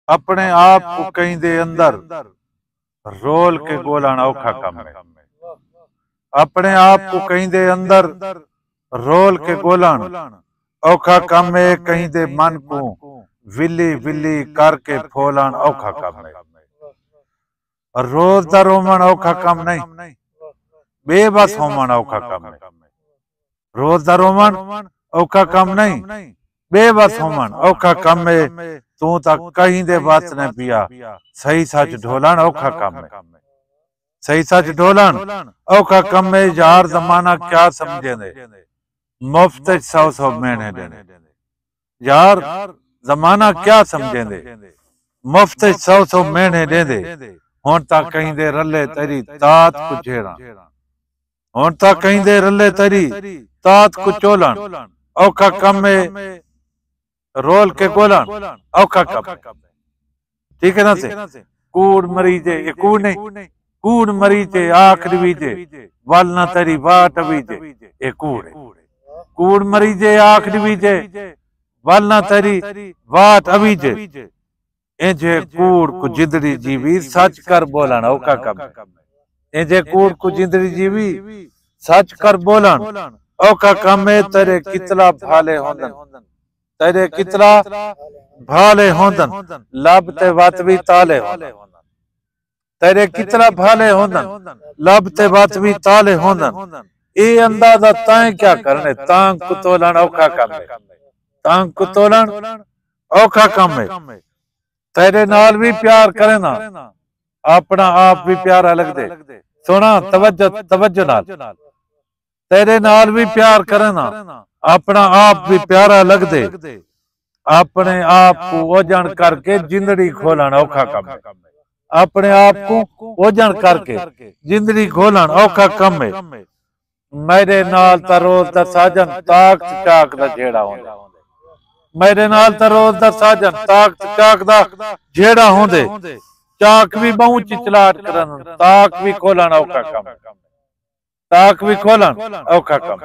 अपने आप को कहीं दे अंदर रोल के गोलन औखा कम है। अपने आप को कहीं दे अंदर रोल के गोलन औखा कम है। कहीं दे मन को विली विली करके फोलन औखा कम है। रोज दा रोमन औखा कम नहीं, बेबस होमन औखा कम है। रोज दा रोमन औखा कम नहीं, बेबस होमन औखा कम है। तू तक कहीं दे बस न पिया, सही सच ढोलन औखा कम है। सही सच ढोलन औखा कम है। यार जमाना क्या समझे दे, मुफ्त 100 महीने देने। यार जमाना क्या समझे दे, मुफ्त 100 महीने दे दे। हुण तक कहीं दे रले तेरी तात को छेड़ा, हुण तक कहीं दे रले तेरी तात को चोलन औखा कम है। रोल के गोलन औखा कम है। ठीक है ना से कूड़ मरीजे, ये कूड़ नहीं, कूड़ मरीजे आखिर बीजे वल ना तेरी वाट बीजे, ये कूड़ है। कूड़ मरीजे आखिर बीजे वल ना तेरी वाट अबीजे। इंजे कूड़ को जिंदड़ी जीवी सच कर बोलन औखा कम है। इंजे कूड़ को जिंदड़ी जीवी सच कर बोलन औखा कम है। तेरे कितला भाले होंदन, तेरे कितला भाले होंदन लब ते वत भी ताले होंदन। तेरे कितला भाले होंदन लब ते वत भी ताले होंदन। ए अंदाजा ताए क्या करने, तांग को तोलन औखा कम है। तांग को तोलन औखा कम है। तेरे नाल भी प्यार करे ना, अपना आप भी प्यारा लग दे। सुना तवज्जो तवज्जो नाल, तेरे नाल भी प्यार करे ना, अपना आप भी प्यारा लग दे। अपने आप को ओजन करके जिंदड़ी खोलन औखा कम है। अपने आप को ओजन करके जिंदड़ी खोलन औखा कम है। मेरे नाल ता रोज दा साजन ताक चाक दा जेड़ा होंदा, मेरे नाल ता रोज दा साजन ताक चाक दा जेड़ा होंदे। चाक भी बहु चिचलाट करन, ताक भी खोलन औखा कम, ताक भी खोलन औखा कम।